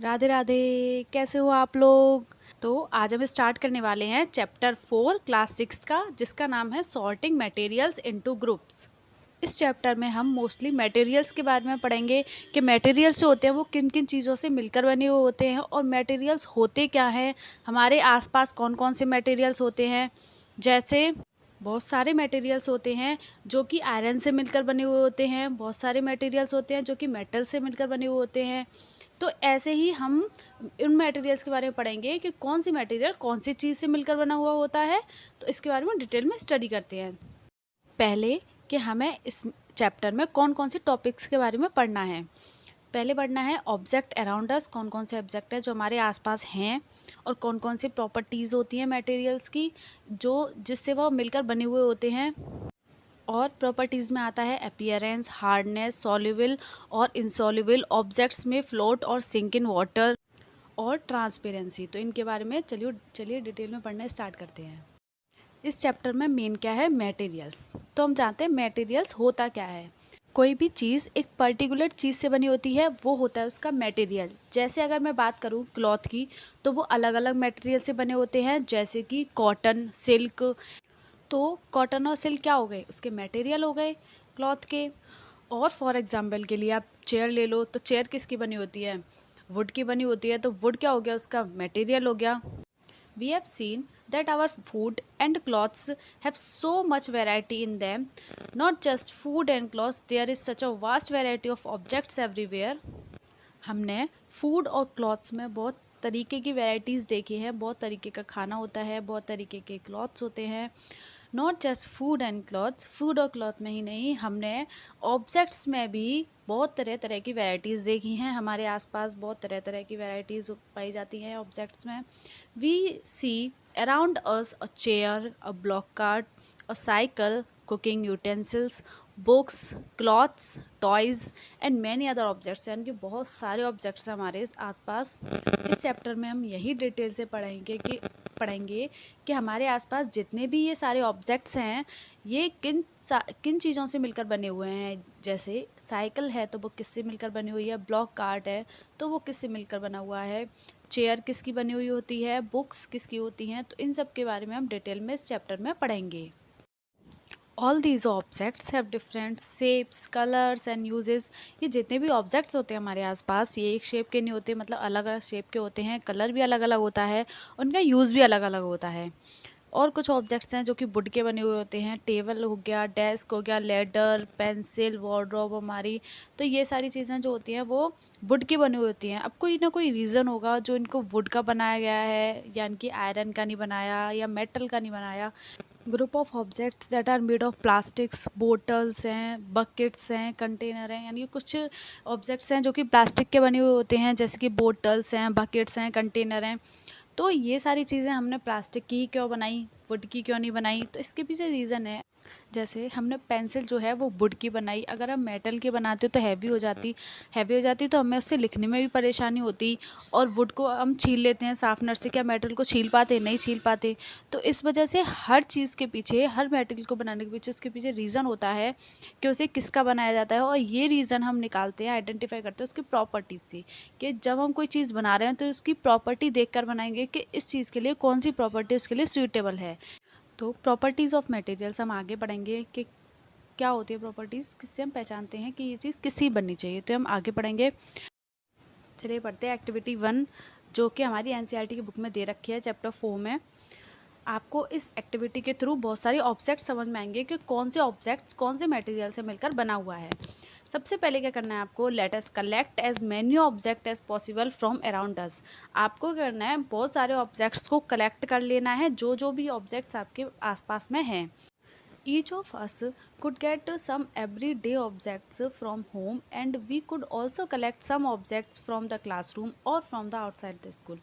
राधे राधे। कैसे हो आप लोग? तो आज हम स्टार्ट करने वाले हैं चैप्टर 4 क्लास 6 का, जिसका नाम है सॉर्टिंग मटेरियल्स इनटू ग्रुप्स। इस चैप्टर में हम मोस्टली मटेरियल्स के बारे में पढ़ेंगे कि मटेरियल्स जो होते हैं वो किन किन चीज़ों से मिलकर बने हुए होते हैं और मटेरियल्स होते क्या हैं, हमारे आसपास कौन कौन से मटेरियल्स होते हैं। जैसे बहुत सारे मटेरियल्स होते हैं जो कि आयरन से मिलकर बने हुए होते हैं, बहुत सारे मटेरियल्स होते हैं जो कि मेटल से मिलकर बने हुए होते हैं। तो ऐसे ही हम उन मटेरियल्स के बारे में पढ़ेंगे कि कौन सी मटेरियल कौन सी चीज़ से मिलकर बना हुआ होता है। तो इसके बारे में डिटेल में स्टडी करते हैं। पहले कि हमें इस चैप्टर में कौन कौन से टॉपिक्स के बारे में पढ़ना है। पहले पढ़ना है ऑब्जेक्ट अराउंड अस, कौन कौन से ऑब्जेक्ट हैं जो हमारे आसपास हैं और कौन कौन सी प्रॉपर्टीज़ होती हैं मटेरियल्स की जो जिससे वह मिलकर बने हुए होते हैं। और प्रॉपर्टीज़ में आता है अपीयरेंस, हार्डनेस, सॉल्युबल और इनसॉल्युबल, ऑब्जेक्ट्स में फ्लोट और सिंक इन वाटर और ट्रांसपेरेंसी। तो इनके बारे में चलिए डिटेल में पढ़ना स्टार्ट करते हैं। इस चैप्टर में मेन क्या है, मटेरियल्स। तो हम जानते हैं मटेरियल्स होता क्या है। कोई भी चीज़ एक पर्टिकुलर चीज़ से बनी होती है, वो होता है उसका मटेरियल। जैसे अगर मैं बात करूँ क्लॉथ की, तो वो अलग अलग मटेरियल से बने होते हैं, जैसे कि कॉटन, सिल्क। तो कॉटन और सिल्क क्या हो गए, उसके मटेरियल हो गए क्लॉथ के। और फॉर एग्जांपल के लिए आप चेयर ले लो, तो चेयर किसकी बनी होती है, वुड की बनी होती है। तो वुड क्या हो गया, उसका मटेरियल हो गया। We have seen that our food and clothes have so much variety in them. Not just food and clothes, there is such a vast variety of objects everywhere. हमने फूड और clothes में बहुत तरीके की varieties देखी है। बहुत तरीके का खाना होता है, बहुत तरीके के क्लॉथ्स होते हैं। Not just food and clothes, food और क्लॉथ में ही नहीं, हमने ऑब्जेक्ट्स में भी बहुत तरह तरह की वैरायटीज़ देखी हैं। हमारे आसपास बहुत तरह तरह की वैरायटीज़ पाई जाती हैं ऑब्जेक्ट्स में। We see around us a chair, a block cart, a cycle, cooking utensils, books, clothes, toys and many other objects. यानी कि बहुत सारे ऑब्जेक्ट्स हैं हमारे आसपास। इस चैप्टर में हम यही डिटेल से पढ़ेंगे कि हमारे आसपास जितने भी ये सारे ऑब्जेक्ट्स हैं, ये किन चीज़ों से मिलकर बने हुए हैं। जैसे साइकिल है तो वो किससे मिलकर बनी हुई है, ब्लॉक कार्ट है तो वो किससे मिलकर बना हुआ है, चेयर किसकी बनी हुई होती है, बुक्स किसकी होती हैं। तो इन सब के बारे में हम डिटेल में इस चैप्टर में पढ़ेंगे। All these objects have different shapes, colours and uses. ये जितने भी ऑब्जेक्ट्स होते हैं हमारे आसपास, ये एक शेप के नहीं होते, मतलब अलग अलग शेप के होते हैं, कलर भी अलग अलग होता है, उनका यूज़ भी अलग अलग होता है। और कुछ ऑब्जेक्ट्स हैं जो कि वुड के बने हुए होते हैं, टेबल हो गया, डेस्क हो गया, लेडर, पेंसिल, वार्डरोब हमारी। तो ये सारी चीज़ें जो होती हैं वो वुड की बनी हुई होती हैं। अब कोई ना कोई रीज़न होगा जो इनको वुड का बनाया गया है, यानी कि आयरन का नहीं बनाया या मेटल का नहीं बनाया। Group of objects that are made of plastics, bottles हैं, बकेट्स हैं, कंटेनर हैं। यानी कि कुछ ऑब्जेक्ट्स हैं जो कि प्लास्टिक के बने हुए होते हैं, जैसे कि बोटल्स हैं, बकेट्स हैं, कंटेनर हैं। तो ये सारी चीज़ें हमने प्लास्टिक की ही क्यों बनाई, वुड की क्यों नहीं बनाई? तो इसके पीछे रीज़न है। जैसे हमने पेंसिल जो है वो वुड की बनाई, अगर हम मेटल की बनाते तो हैवी हो जाती तो हमें उससे लिखने में भी परेशानी होती। और वुड को हम छील लेते हैं शार्पनर से, क्या मेटल को छील पाते, नहीं छील पाते। तो इस वजह से हर चीज़ के पीछे, हर मेटल को बनाने के पीछे उसके पीछे रीज़न होता है कि उसे किसका बनाया जाता है। और ये रीज़न हम निकालते हैं, आइडेंटिफाई करते हैं उसकी प्रॉपर्टीज़ से, कि जब हम कोई चीज़ बना रहे हैं तो उसकी प्रॉपर्टी देखकर बनाएंगे कि इस चीज़ के लिए कौन सी प्रॉपर्टी उसके लिए सूटेबल है। तो प्रॉपर्टीज़ ऑफ मटेरियल्स हम आगे पढ़ेंगे कि क्या होती है प्रॉपर्टीज़, किससे हम पहचानते हैं कि ये चीज़ किसकी बननी चाहिए। तो हम आगे पढ़ेंगे। चलिए पढ़ते हैं एक्टिविटी 1, जो कि हमारी एनसीईआरटी की बुक में दे रखी है चैप्टर 4 में। आपको इस एक्टिविटी के थ्रू बहुत सारे ऑब्जेक्ट समझ में आएंगे कि कौन से ऑब्जेक्ट्स कौन से मटेरियल से मिलकर बना हुआ है। सबसे पहले क्या करना है आपको, let us collect as many object as possible from around us. आपको करना है बहुत सारे ऑब्जेक्ट्स को कलेक्ट कर लेना है, जो जो भी ऑब्जेक्ट्स आपके आसपास में हैं। Each of us could get some everyday objects from home, and we could also collect some objects from the classroom or from the outside the school.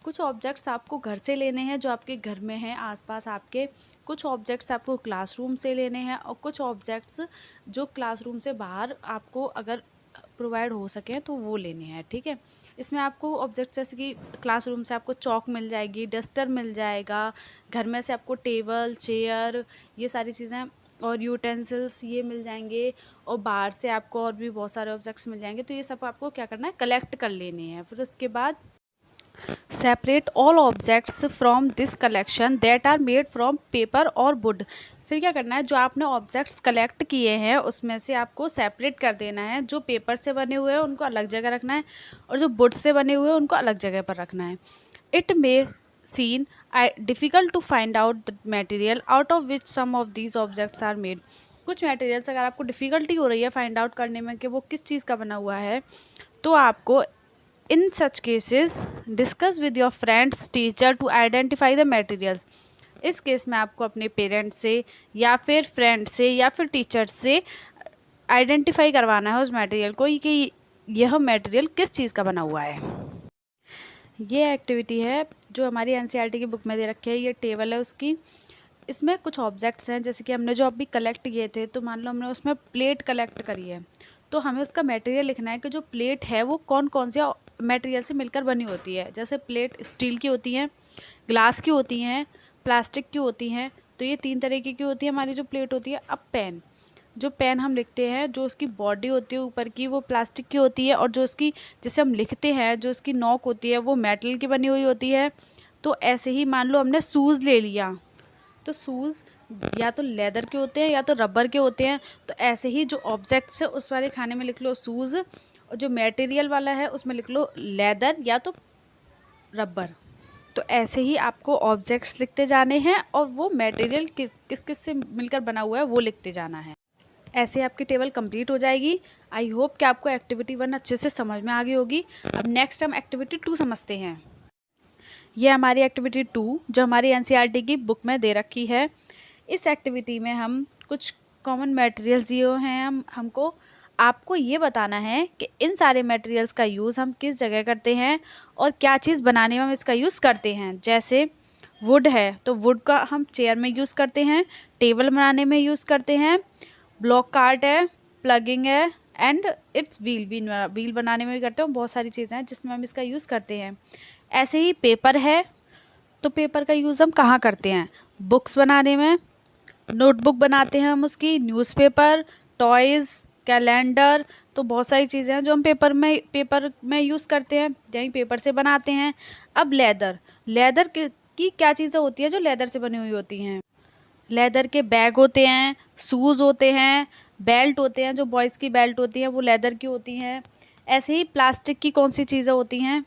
कुछ ऑब्जेक्ट्स आपको घर से लेने हैं जो आपके घर में हैं आसपास आपके, कुछ ऑब्जेक्ट्स आपको क्लासरूम से लेने हैं और कुछ ऑब्जेक्ट्स जो क्लासरूम से बाहर आपको अगर प्रोवाइड हो सके तो वो लेने हैं। ठीक है, इसमें आपको ऑब्जेक्ट जैसे कि क्लासरूम से आपको चॉक मिल जाएगी, डस्टर मिल जाएगा, घर में से आपको टेबल, चेयर, ये सारी चीज़ें और यूटेंसिल्स ये मिल जाएंगे, और बाहर से आपको और भी बहुत सारे ऑब्जेक्ट्स मिल जाएंगे। तो ये सब आपको क्या करना है, कलेक्ट कर लेने हैं। फिर उसके बाद separate all objects from this collection that are made from paper और वुड। फिर क्या करना है, जो आपने ऑब्जेक्ट्स कलेक्ट किए हैं उसमें से आपको सेपरेट कर देना है। जो पेपर से बने हुए हैं उनको अलग जगह रखना है, और जो वुड से बने हुए हैं उनको अलग जगह पर रखना है। It may seem difficult to find out the material out of which some of these objects are made. कुछ मटेरियल्स अगर आपको डिफ़िकल्टी हो रही है फाइंड आउट करने में कि वो किस चीज़ का बना हुआ है, तो आपको in such cases discuss with your friends teacher to identify the materials. इस केस में आपको अपने पेरेंट्स से या फिर फ्रेंड से या फिर टीचर से आइडेंटिफाई करवाना है उस मटेरियल को कि यह मटेरियल किस चीज़ का बना हुआ है। ये एक्टिविटी है जो हमारी एनसीईआरटी की बुक में दे रखी है, ये टेबल है उसकी। इसमें कुछ ऑब्जेक्ट्स हैं, जैसे कि हमने जो अभी कलेक्ट किए थे, तो मान लो हमने उसमें प्लेट कलेक्ट करी है, तो हमें उसका मटेरियल लिखना है कि जो प्लेट है वो कौन कौन से मटेरियल से मिलकर बनी होती है। जैसे प्लेट स्टील की होती हैं, ग्लास की होती हैं, प्लास्टिक की होती हैं। तो ये 3 तरीके की होती है हमारी जो प्लेट होती है। अब पेन, जो पेन हम लिखते हैं, जो उसकी बॉडी होती है ऊपर की वो प्लास्टिक की होती है, और जो उसकी जिसे हम लिखते हैं जो उसकी नोक होती है वो मेटल की बनी हुई होती है। तो ऐसे ही मान लो हमने शूज़ ले लिया, तो शूज़ या तो लेदर के होते हैं या तो रबर के होते हैं। तो ऐसे ही जो ऑब्जेक्ट्स है उस वाले खाने में लिख लो शूज़, और जो मटेरियल वाला है उसमें लिख लो लेदर या तो रबर। तो ऐसे ही आपको ऑब्जेक्ट्स लिखते जाने हैं और वो मटेरियल किस किस से मिलकर बना हुआ है वो लिखते जाना है। ऐसे आपकी टेबल कंप्लीट हो जाएगी। आई होप कि आपको एक्टिविटी 1 अच्छे से समझ में आ गई होगी। अब नेक्स्ट हम एक्टिविटी 2 समझते हैं। ये हमारी एक्टिविटी 2 जो हमारी एनसीईआरटी की बुक में दे रखी है। इस एक्टिविटी में हम कुछ कॉमन मटेरियल्स दिए हैं हमको। आपको ये बताना है कि इन सारे मटेरियल्स का यूज़ हम किस जगह करते हैं और क्या चीज़ बनाने में हम इसका यूज़ करते हैं। जैसे वुड है तो वुड का हम चेयर में यूज़ करते हैं, टेबल बनाने में यूज़ करते हैं। ब्लॉक कार्ट है, प्लगिंग है, एंड इट्स व्हील बनाने में भी करते हैं। बहुत सारी चीज़ें हैं जिसमें हम इसका यूज़ करते हैं। ऐसे ही पेपर है, तो पेपर का यूज़ हम कहाँ करते हैं, बुक्स बनाने में, नोटबुक बनाते हैं हम उसकी, न्यूज़पेपर, टॉयज़, कैलेंडर। तो बहुत सारी चीज़ें हैं जो हम पेपर में यूज़ करते हैं, यही पेपर से बनाते हैं। अब लेदर की क्या चीज़ें होती है जो लेदर से बनी हुई होती हैं। लेदर के बैग होते हैं, शूज़ होते हैं, बेल्ट होते हैं, जो बॉयज़ की बेल्ट होती हैं वो लेदर की होती हैं। ऐसे ही प्लास्टिक की कौन सी चीज़ें होती हैं,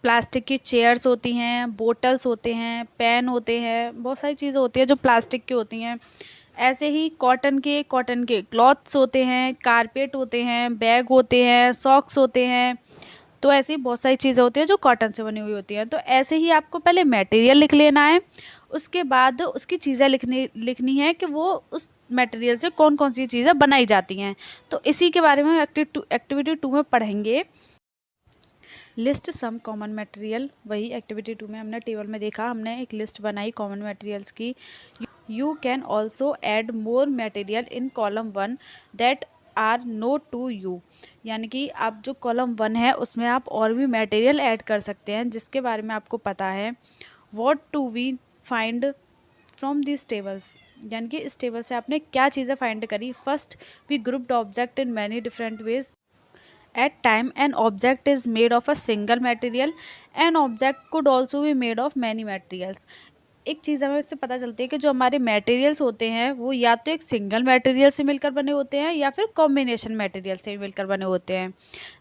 प्लास्टिक की चेयर्स होती हैं, बोटल्स होते हैं, पेन होते हैं। बहुत सारी चीज़ें होती हैं जो प्लास्टिक की होती हैं। ऐसे ही कॉटन के क्लॉथ्स होते हैं, कारपेट होते हैं, बैग होते हैं, सॉक्स होते हैं। तो ऐसी बहुत सारी चीज़ें होती हैं जो कॉटन से बनी हुई होती हैं। तो ऐसे ही आपको पहले मटेरियल लिख लेना है, उसके बाद उसकी चीज़ें लिखनी है कि वो उस मटेरियल से कौन कौन सी चीज़ें बनाई जाती हैं। तो इसी के बारे में हम एक्टिविटी 2 में पढ़ेंगे। List some common material. वही एक्टिविटी 2 में हमने टेबल में देखा, हमने एक लिस्ट बनाई कॉमन मटेरियल्स की। You can also add more material in column 1 that are not to you. यानी कि आप जो कॉलम 1 है उसमें आप और भी मटेरियल ऐड कर सकते हैं जिसके बारे में आपको पता है। What to we find from this tables, यानी कि इस टेबल से आपने क्या चीज़ें फाइंड करी। First, we grouped object in many different ways. At time, an object is made of a single material. An object could also be made of many materials. एक चीज़ हमें इससे पता चलती है कि जो हमारे मटेरियल्स होते हैं वो या तो एक सिंगल मटेरियल से मिलकर बने होते हैं या फिर कॉम्बिनेशन मटेरियल से मिलकर बने होते हैं।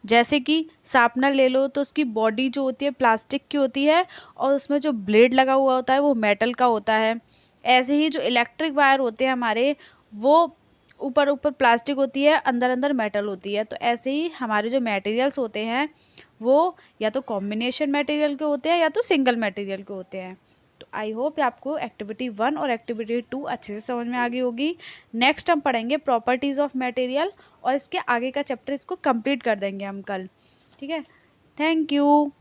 जैसे कि शार्पनर ले लो तो उसकी बॉडी जो होती है प्लास्टिक की होती है और उसमें जो ब्लेड लगा हुआ होता है वो मेटल का होता है। ऐसे ही जो इलेक्ट्रिक वायर होते हैं हमारे, वो ऊपर प्लास्टिक होती है, अंदर मेटल होती है। तो ऐसे ही हमारे जो मटेरियल्स होते हैं वो या तो कॉम्बिनेशन मटेरियल के होते हैं या तो सिंगल मटेरियल के होते हैं। तो आई होप आपको एक्टिविटी 1 और एक्टिविटी 2 अच्छे से समझ में आ गई होगी। नेक्स्ट हम पढ़ेंगे प्रॉपर्टीज़ ऑफ मटेरियल और इसके आगे का चैप्टर इसको कंप्लीट कर देंगे हम कल। ठीक है, थैंक यू।